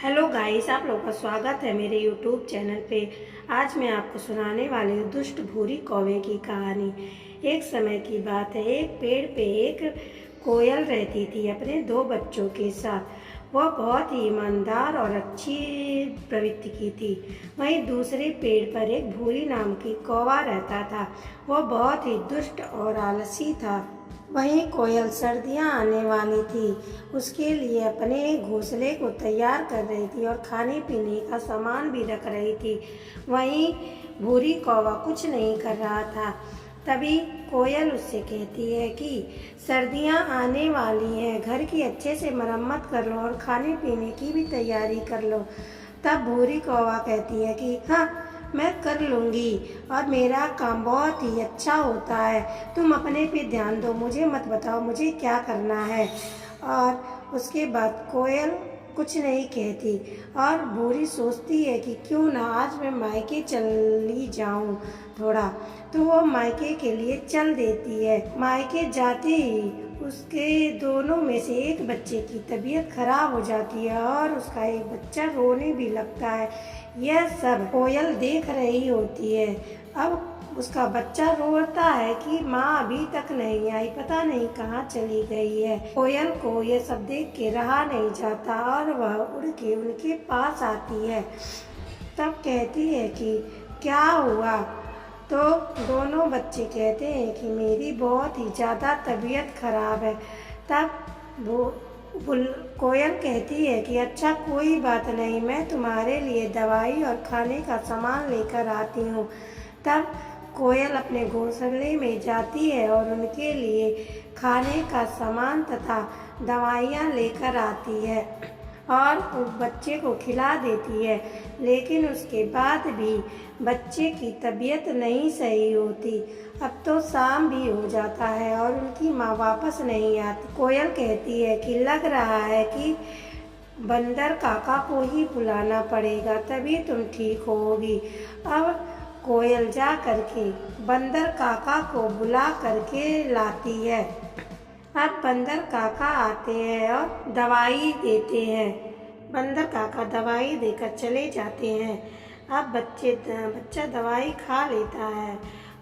Hello guys, आप लोगों का स्वागत है मेरे यूट्यूब चैनल पे। आज मैं आपको सुनाने वाली हूँ दुष्ट भूरी कौवे की कहानी। एक समय की बात है, एक पेड़ पे एक कोयल रहती थी अपने दो बच्चों के साथ। वह बहुत ही ईमानदार और अच्छी प्रवृत्ति की थी। वहीं दूसरे पेड़ पर एक भूरी नाम की कौवा रहता था। वह बहुत ही दुष्ट और आलसी था। वहीं कोयल सर्दियां आने वाली थी, उसके लिए अपने घोंसले को तैयार कर रही थी और खाने पीने का सामान भी रख रही थी। वहीं भूरी कौवा कुछ नहीं कर रहा था। तभी कोयल उससे कहती है कि सर्दियां आने वाली हैं, घर की अच्छे से मरम्मत कर लो और खाने पीने की भी तैयारी कर लो। तब भूरी कौवा कहती है कि हाँ, मैं कर लूँगी और मेरा काम बहुत ही अच्छा होता है। तुम अपने पे ध्यान दो, मुझे मत बताओ मुझे क्या करना है। और उसके बाद कोयल कुछ नहीं कहती और भूरी सोचती है कि क्यों ना आज मैं मायके चली जाऊं थोड़ा। तो वो मायके के लिए चल देती है। मायके जाते ही उसके दोनों में से एक बच्चे की तबीयत खराब हो जाती है और उसका एक बच्चा रोने भी लगता है। यह सब कोयल देख रही होती है। अब उसका बच्चा रोता है कि माँ अभी तक नहीं आई, पता नहीं कहाँ चली गई है। कोयल को यह सब देख के रहा नहीं जाता और वह उड़ के उनके पास आती है। तब कहती है कि क्या हुआ। तो दोनों बच्चे कहते हैं कि मेरी बहुत ही ज़्यादा तबीयत खराब है। तब वो कोयल कहती है कि अच्छा कोई बात नहीं, मैं तुम्हारे लिए दवाई और खाने का सामान लेकर आती हूँ। तब कोयल अपने घोंसले में जाती है और उनके लिए खाने का सामान तथा दवाइयाँ लेकर आती है और उस बच्चे को खिला देती है। लेकिन उसके बाद भी बच्चे की तबीयत नहीं सही होती। अब तो शाम भी हो जाता है और उनकी माँ वापस नहीं आती। कोयल कहती है कि लग रहा है कि बंदर काका को ही बुलाना पड़ेगा, तभी तुम ठीक होगी। अब कोयल जा करके बंदर काका को बुला करके लाती है। अब बंदर काका आते हैं और दवाई देते हैं। बंदर काका दवाई देकर चले जाते हैं। अब बच्चा दवाई खा लेता है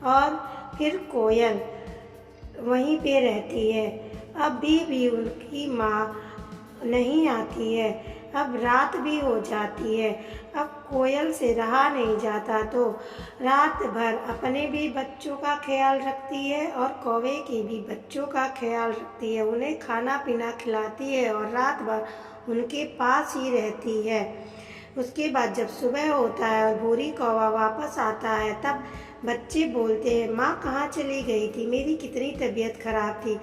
और फिर कोयल वहीं पे रहती है। अब भी उनकी माँ नहीं आती है। अब रात भी हो जाती है। अब कोयल से रहा नहीं जाता तो रात भर अपने भी बच्चों का ख्याल रखती है और कौवे के भी बच्चों का ख्याल रखती है। उन्हें खाना पीना खिलाती है और रात भर उनके पास ही रहती है। उसके बाद जब सुबह होता है और भूरी कौवा वापस आता है, तब बच्चे बोलते हैं माँ कहाँ चली गई थी, मेरी कितनी तबीयत खराब थी।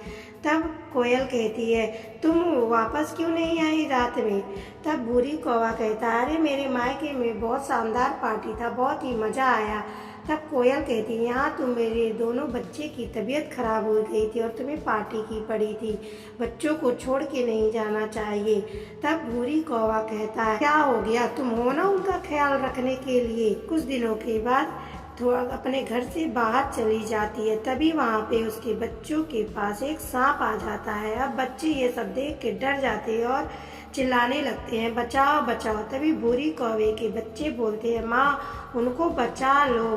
तब कोयल कहती है तुम वापस क्यों नहीं आई रात में। तब भूरी कौवा कहता है अरे मेरे मायके में बहुत शानदार पार्टी था, बहुत ही मज़ा आया। तब कोयल कहती है यहाँ तुम मेरे दोनों बच्चे की तबीयत खराब हो गई थी और तुम्हें पार्टी की पड़ी थी, बच्चों को छोड़ के नहीं जाना चाहिए। तब भूरी कौवा कहता है क्या हो गया, तुम हो ना उनका ख्याल रखने के लिए। कुछ दिनों के बाद थोड़ा अपने घर से बाहर चली जाती है। तभी वहाँ पे उसके बच्चों के पास एक सांप आ जाता है। अब बच्चे ये सब देख के डर जाते हैं और चिल्लाने लगते हैं बचाओ बचाओ। तभी भूरी कौवे के बच्चे बोलते हैं माँ उनको बचा लो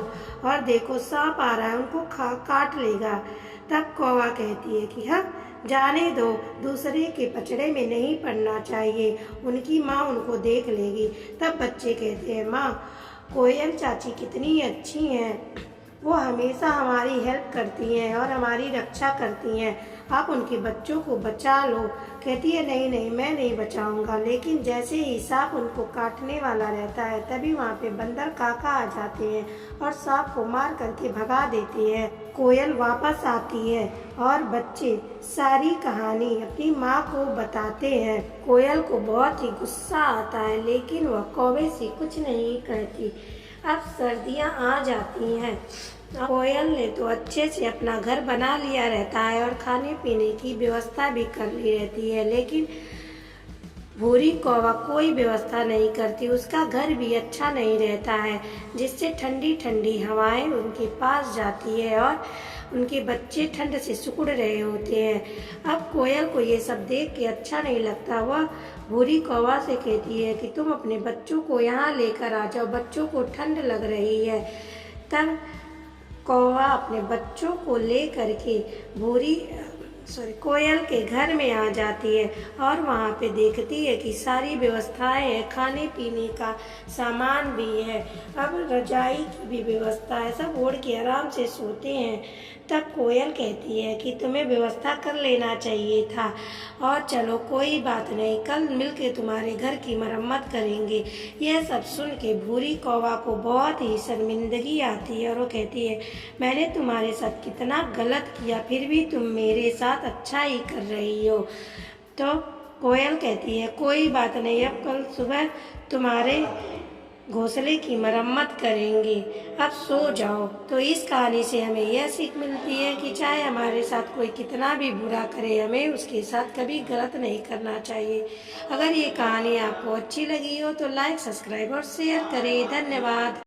और देखो सांप आ रहा है, उनको काट लेगा। तब कौवा कहती है कि हाँ जाने दो, दूसरे के पचड़े में नहीं पड़ना चाहिए, उनकी माँ उनको देख लेगी। तब बच्चे कहते हैं माँ कोयल चाची कितनी अच्छी हैं, वो हमेशा हमारी हेल्प करती हैं और हमारी रक्षा करती हैं, आप उनके बच्चों को बचा लो। कहती है नहीं नहीं मैं नहीं बचाऊंगा। लेकिन जैसे ही सांप उनको काटने वाला रहता है, तभी वहाँ पे बंदर काका आ जाते हैं और सांप को मार करके भगा देते हैं। कोयल वापस आती है और बच्चे सारी कहानी अपनी माँ को बताते हैं। कोयल को बहुत ही गुस्सा आता है, लेकिन वह कौवे से कुछ नहीं कहती। अब सर्दियाँ आ जाती हैं। कोयल ने तो अच्छे से अपना घर बना लिया रहता है और खाने पीने की व्यवस्था भी कर ली रहती है, लेकिन भूरी कौवा कोई व्यवस्था नहीं करती। उसका घर भी अच्छा नहीं रहता है, जिससे ठंडी ठंडी हवाएं उनके पास जाती है और उनके बच्चे ठंड से सिकुड़ रहे होते हैं। अब कोयल को ये सब देख के अच्छा नहीं लगता। वह भूरी कौवा से कहती है कि तुम अपने बच्चों को यहाँ लेकर आ जाओ, बच्चों को ठंड लग रही है। तब कौवा अपने बच्चों को ले करके कोयल के घर में आ जाती है और वहाँ पे देखती है कि सारी व्यवस्थाएं हैं, खाने पीने का सामान भी है, अब रजाई की भी व्यवस्था है, सब ओढ़ के आराम से सोते हैं। तब कोयल कहती है कि तुम्हें व्यवस्था कर लेना चाहिए था, और चलो कोई बात नहीं, कल मिलके तुम्हारे घर की मरम्मत करेंगे। यह सब सुन के भूरी कौवा को बहुत ही शर्मिंदगी आती है और वो कहती है, मैंने तुम्हारे साथ कितना गलत किया, फिर भी तुम मेरे साथ अच्छा ही कर रही हो। तो कोयल कहती है, कोई बात नहीं, अब कल सुबह तुम्हारे घोंसले की मरम्मत करेंगे, अब सो जाओ। तो इस कहानी से हमें यह सीख मिलती है कि चाहे हमारे साथ कोई कितना भी बुरा करे, हमें उसके साथ कभी गलत नहीं करना चाहिए। अगर ये कहानी आपको अच्छी लगी हो तो लाइक, सब्सक्राइब और शेयर करें। धन्यवाद।